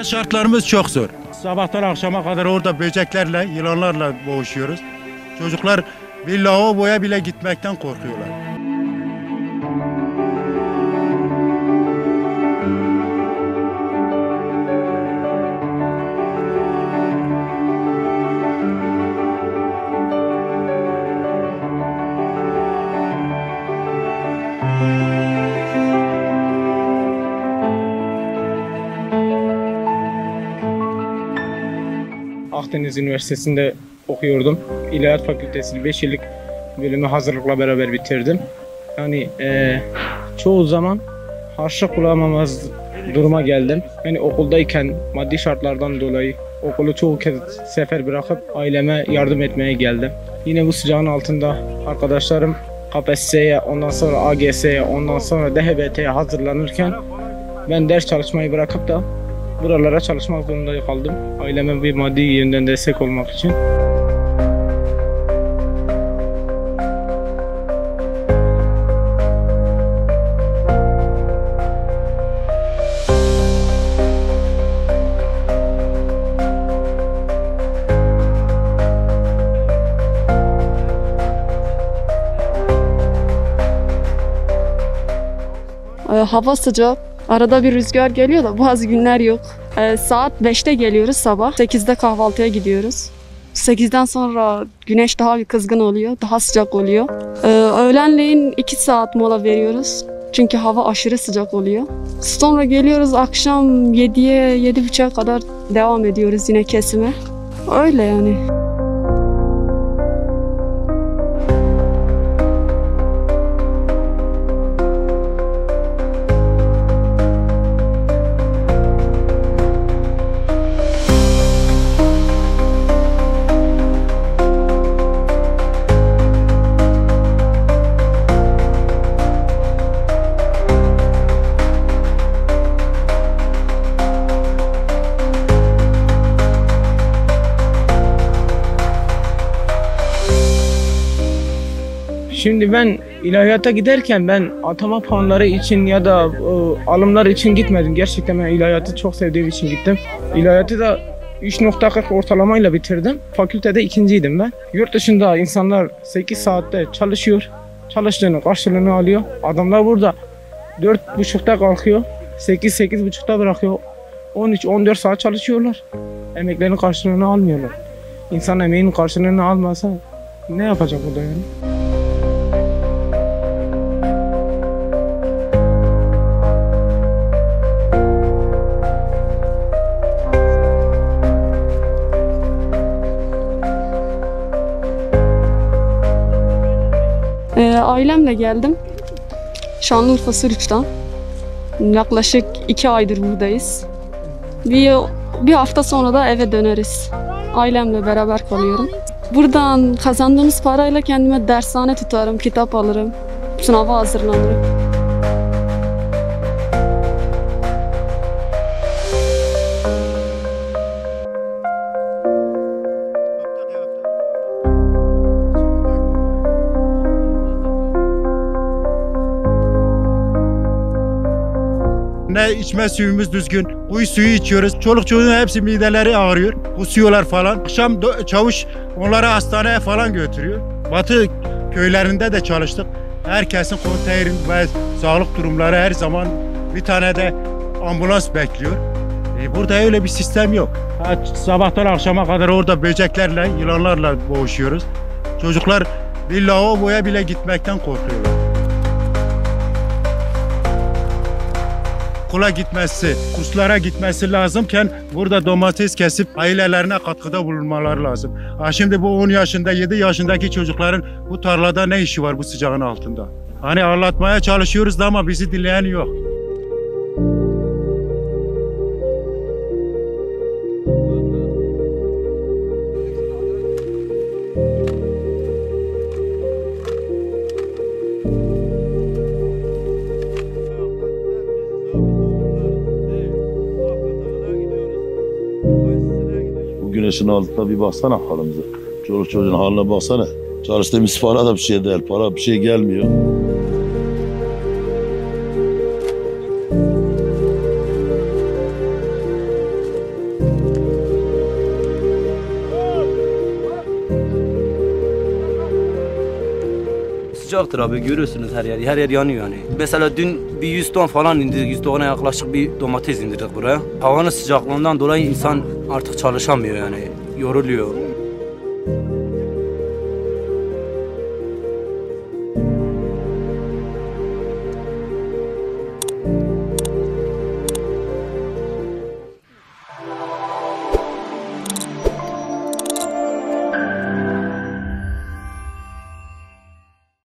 Şartlarımız çok zor. Sabahtan akşama kadar orada böceklerle, yılanlarla boğuşuyoruz. Çocuklar bir lavaboya bile gitmekten korkuyorlar. Akdeniz Üniversitesi'nde okuyordum. İlahiyat Fakültesi 5 yıllık bölümü hazırlıkla beraber bitirdim. Yani çoğu zaman harçlık bulamamaz duruma geldim. Yani okuldayken maddi şartlardan dolayı okulu çoğu sefer bırakıp aileme yardım etmeye geldim. Yine bu sıcağın altında arkadaşlarım KPSS'ye, ondan sonra AGS'ye, ondan sonra DHBT'ye hazırlanırken ben ders çalışmayı bırakıp da buralara çalışmak zorunda kaldım. Aileme bir maddi yönden destek olmak için. Hava sıcak. Arada bir rüzgar geliyor da bazı günler yok. Saat 5'te geliyoruz sabah. 8'de kahvaltıya gidiyoruz. 8'den sonra güneş daha bir kızgın oluyor. Daha sıcak oluyor. Öğlenleyin 2 saat mola veriyoruz. Çünkü hava aşırı sıcak oluyor. Sonra geliyoruz akşam 7'ye 7.30'a kadar devam ediyoruz yine kesime. Öyle yani. Şimdi ben ilahiyata giderken ben atama puanları için ya da alımlar için gitmedim. Gerçekten ben ilahiyatı çok sevdiğim için gittim. İlahiyatı da 3.40 ortalamayla bitirdim. Fakültede ikinciydim ben. Yurt dışında insanlar 8 saatte çalışıyor. Çalıştığını karşılığını alıyor. Adamlar burada 4.30'da kalkıyor. 8-8.30'da bırakıyor. 13-14 saat çalışıyorlar. Emeklerinin karşılığını almıyorlar. İnsan emeğinin karşılığını almasa ne yapacak burada yani? Ailemle geldim. Şanlıurfa Sürüç'ten. Yaklaşık 2 aydır buradayız. Bir hafta sonra da eve döneriz. Ailemle beraber kalıyorum. Buradan kazandığımız parayla kendime dershane tutarım, kitap alırım. Sınava hazırlanırım. Ne içme suyumuz düzgün, uy suyu içiyoruz. Çoluk çocuğun hepsi mideleri ağrıyor, kusuyorlar falan. Akşam çavuş onları hastaneye falan götürüyor. Batı köylerinde de çalıştık. Herkesin konteyner ve sağlık durumları her zaman bir tane de ambulans bekliyor. Burada öyle bir sistem yok. Sabahtan akşama kadar orada böceklerle, yılanlarla boğuşuyoruz. Çocuklar bir lavaboya bile gitmekten korkuyorlar. Okula gitmesi, kurslara gitmesi lazımken burada domates kesip ailelerine katkıda bulunmaları lazım. Şimdi bu 10 yaşında, 7 yaşındaki çocukların bu tarlada ne işi var bu sıcağın altında? Hani anlatmaya çalışıyoruz da ama bizi dinleyen yok. Güneşin altında bir baksana halimize. Çoluk çocuğun haline baksana. Çalıştığımız para da bir şey değil. Para bir şey gelmiyor. sıcaktır abi, görüyorsunuz her yer yanıyor yani. Mesela dün bir 100 ton falan indirdik, 100 tona yaklaşık bir domates indirdik buraya. Havanın sıcaklığından dolayı insan artık çalışamıyor yani, yoruluyor.